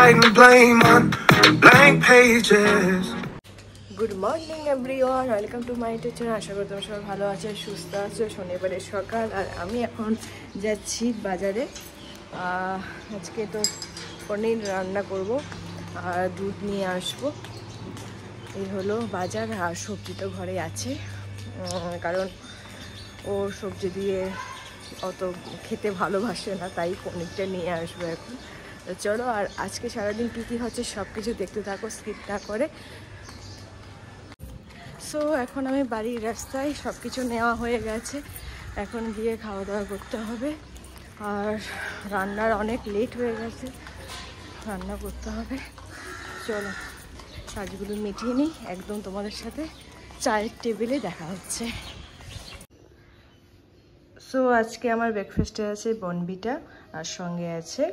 writing blame on blank pages. Good morning everyone, welcome to my YouTube channel. আশা করি তোমরা সবাই ভালো আছো, সুস্থ আছো। শনিবারের সকাল আর আমি এখন যাচ্ছি বাজারে। আজকে তো পনির রান্না করব আর দুধ নিয়ে আসবো। এই হলো বাজার। আর সবজি তো ঘরে আছে, কারণ ও সবজি দিয়ে অত খেতে ভালোবাসে না, তাই পনিরটা নিয়ে আসবো এখন। তো চলো, আর আজকে সারাদিন কী কী হচ্ছে সব কিছু দেখতে থাকো, স্কিপ না করে। সো এখন আমি বাড়ির রাস্তায়, সব কিছু নেওয়া হয়ে গেছে, এখন গিয়ে খাওয়া দাওয়া করতে হবে। আর রান্নার অনেক লেট হয়ে গেছে, রান্না করতে হবে। চলো কাজগুলো মিটিয়ে নিই, একদম তোমাদের সাথে চায়ের টেবিলে দেখা হচ্ছে। সো আজকে আমার ব্রেকফাস্টে আছে বনবিটা, আর সঙ্গে আছে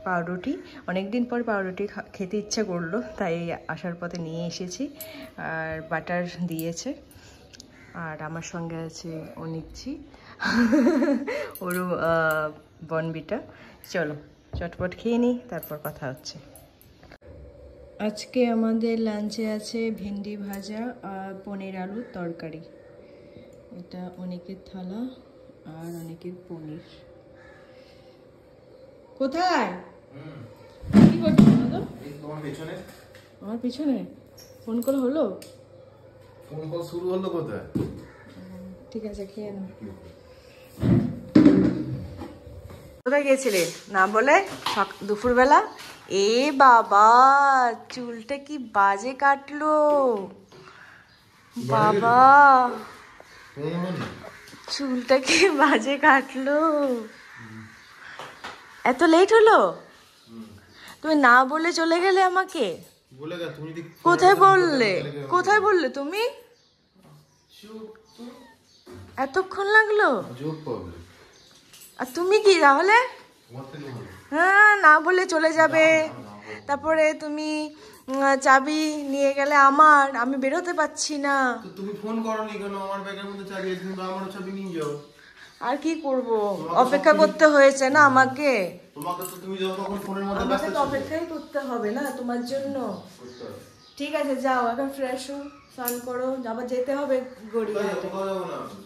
পাউরুটি। অনেকদিন পর পাউরুটি খেতে ইচ্ছা করলো, তাই আসার পথে নিয়ে এসেছি। আর বাটার দিয়েছে। আর আমার সঙ্গে আছে অনিকজি, ওরও বনবিটা। চলো চটপট খেয়ে নিই, তারপর কথা হচ্ছে। আজকে আমাদের লাঞ্চে আছে ভেন্ডি ভাজা আর পনির আলুর তরকারি। এটা অনেকের থালা আর অনেকের পনির। কোথায় কি করছো দাদা? তোমার পিছনে। আমার পিছনে ফোন কল হলো? ফোন কল শুরু হলো কোথায়? ঠিক আছে, খেয়ে নাও। কোথায় গিয়েছিলে না বলে দুপুরবেলা? এ বাবা, চুলটা কি বাজে কাটলো বাবা, চুলটা কি বাজে কাটলো। এত লেট হলো? তুমি না বলে চলে গেলে আমাকে। কোথায় বললে, কোথায় বললে তুমি? এতক্ষণ লাগলো? আর তুমি কি তাহলে? হ্যাঁ, না বলে চলে যাবে, তারপরে তুমি চাবি নিয়ে গেলে আমার, আমি বেরোতে পারছি না। তুমি ফোন করোনি কেন? আমার ব্যাগের মধ্যে চাবি আছে, কিন্তু আমারও চাবি নিয়ে যাও। আর কি করব, অপেক্ষা করতে হয়েছে না আমাকে। তোমাকে তো তুমি যখন ফোনের মধ্যে ব্যস্ত ছিলে, অপেক্ষাই করতে হবে না তোমার জন্য। ঠিক আছে, যাও এখন ফ্রেশ হও, স্নান করো, আবার যেতে হবে গড়িয়াহাটে।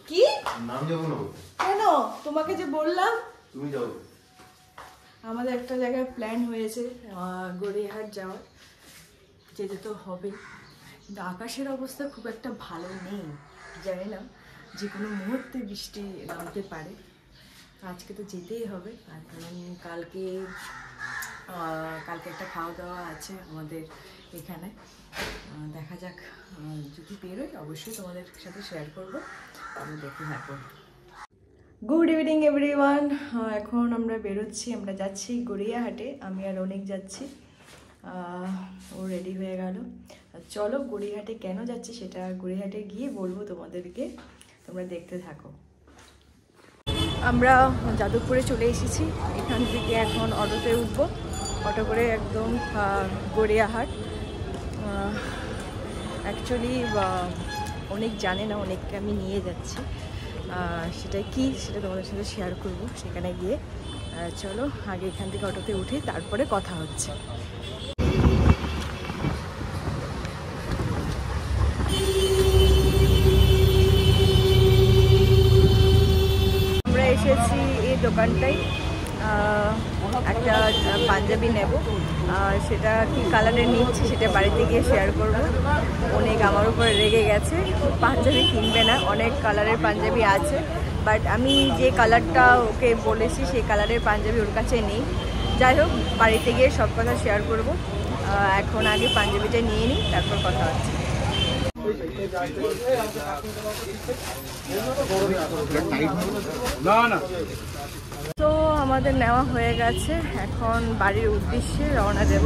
কি নাম যাবো না কেন? তোমাকে যে বললাম তুমি যাও। আমাদের একটা জায়গায় প্ল্যান হয়েছে গড়িয়াহাট যাওয়ার, যেতে তো হবে। কিন্তু আকাশের অবস্থা খুব একটা ভালো নেই, জানি না, যে কোনো মুহূর্তে বৃষ্টি নামতে পারে। আজকে তো যেতেই হবে, আর কারণ কালকে একটা খাওয়া দাওয়া আছে আমাদের এখানে। দেখা যাক, যদি বেরোই অবশ্যই তোমাদের সাথে শেয়ার করবো, আমি দেখতে থাকবো। গুড ইভিনিং এভরিওয়ান, এখন আমরা বেরোচ্ছি, আমরা যাচ্ছি গড়িয়াহাটে। আমি আর অনেক যাচ্ছি, ও রেডি হয়ে গেল। চলো গড়িয়াহাটে কেন যাচ্ছি সেটা গড়িয়াহাটে গিয়ে বলবো তোমাদেরকে, তোমরা দেখতে থাকো। আমরা যাদবপুরে চলে এসেছি, এখান থেকে এখন অটোতে উঠবো, অটো করে একদম গড়িয়াহাট। অ্যাকচুয়ালি অনেক জানে না, অনেককে আমি নিয়ে যাচ্ছি, সেটা কি সেটা তোমাদের সাথে শেয়ার করব সেখানে গিয়ে। চলো আগে এখান থেকে অটোতে উঠে তারপরে কথা হচ্ছে। আমরা এসেছি এই দোকানটাই, একটা পাঞ্জাবি নেব, সেটা কি কালারের নিচ্ছি সেটা বাড়িতে গিয়ে শেয়ার করব। অনেক আমার উপরে রেগে গেছে, পাঞ্জাবি কিনবে না, অনেক কালারের পাঞ্জাবি আছে, বাট আমি যে কালারটা ওকে বলেছি সেই কালারের পাঞ্জাবি ওর কাছে নেই। যাই হোক, বাড়িতে গিয়ে সব কথা শেয়ার করব। এখন আগে পাঞ্জাবিটা নিয়ে নিই, তারপর কথা হচ্ছে। তো আমাদের নেওয়া হয়ে গেছে, এখন বাড়ির উদ্দেশ্যে রওনা দেব।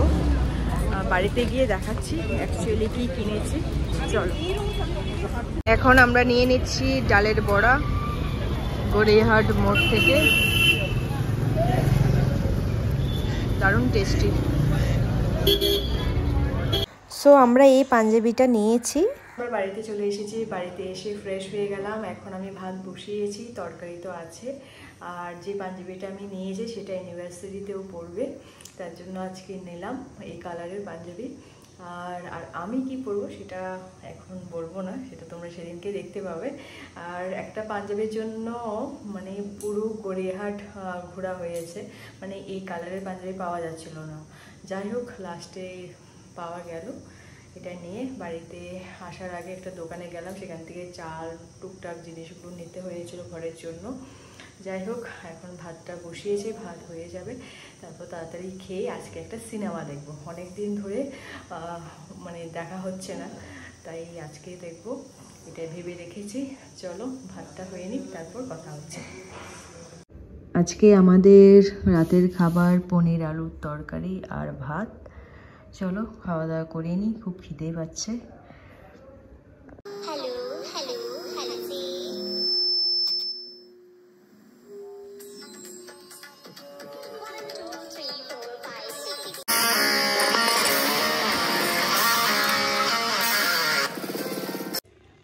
বাড়িতে গিয়ে দেখাচ্ছি অ্যাকচুয়ালি কি কিনেছি। চলো, এখন আমরা নিয়ে নিচ্ছি ডালের বড়া গড়িয়াহাট মোড় থেকে, দারুণ টেস্টি। সো আমরা এই পাঞ্জাবিটা নিয়েছি। আমরা বাড়িতে চলে এসেছি, বাড়িতে এসে ফ্রেশ হয়ে গেলাম। এখন আমি ভাত বসিয়েছি, তরকারি তো আছে। আর যে পাঞ্জাবিটা আমি নিয়েছি সেটা ইউনিভার্সিটিতেও পড়বে, তার জন্য আজকে নিলাম এই কালারের পাঞ্জাবি। আর আমি কি পরবো সেটা এখন বলবো না, সেটা তোমরা সেদিনকে দেখতে পাবে। আর একটা পাঞ্জাবির জন্য মানে পুরো গড়িয়াহাট ঘোরা হয়েছে, মানে এই কালারের পাঞ্জাবি পাওয়া যাচ্ছিল না। যাই হোক লাস্টে পাওয়া গেল। এটা নিয়ে বাড়িতে আসার আগে একটা দোকানে গেলাম, সেখান থেকে চাল টুকটাক জিনিসগুলো নিতে হয়েছিল ঘরের জন্য। যাই হোক এখন ভাতটা বসিয়েছে, ভাত হয়ে যাবে, তারপর তাড়াতাড়ি খেয়ে আজকে একটা সিনেমা দেখব। অনেক দিন ধরে মানে দেখা হচ্ছে না, তাই আজকে দেখব, এটা ভেবে রেখেছি। চলো ভাতটা হয়ে নিক, তারপর কথা হচ্ছে। আজকে আমাদের রাতের খাবার পনির আলুর তরকারি আর ভাত। চলো খাওয়া দাওয়া করে নিই, খুব খিদে পাচ্ছে।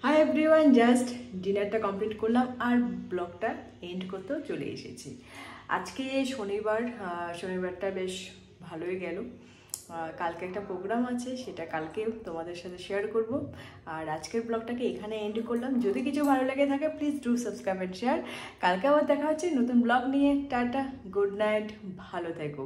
হাই এভরিওয়ান, জাস্ট ডিনারটা কমপ্লিট করলাম আর ব্লগটা এন্ড করতেও চলে এসেছি। আজকে শনিবারটা বেশ ভালোই গেল। কালকে একটা প্রোগ্রাম আছে, সেটা কালকেও তোমাদের সাথে শেয়ার করব। আর আজকের ব্লগটাকে এখানে এন্ড করলাম। যদি কিছু ভালো লেগে থাকে please do subscribe and share. কালকে আবার দেখা হচ্ছে নতুন ব্লগ নিয়ে। টাটা, গুড নাইট, ভালো থেকো।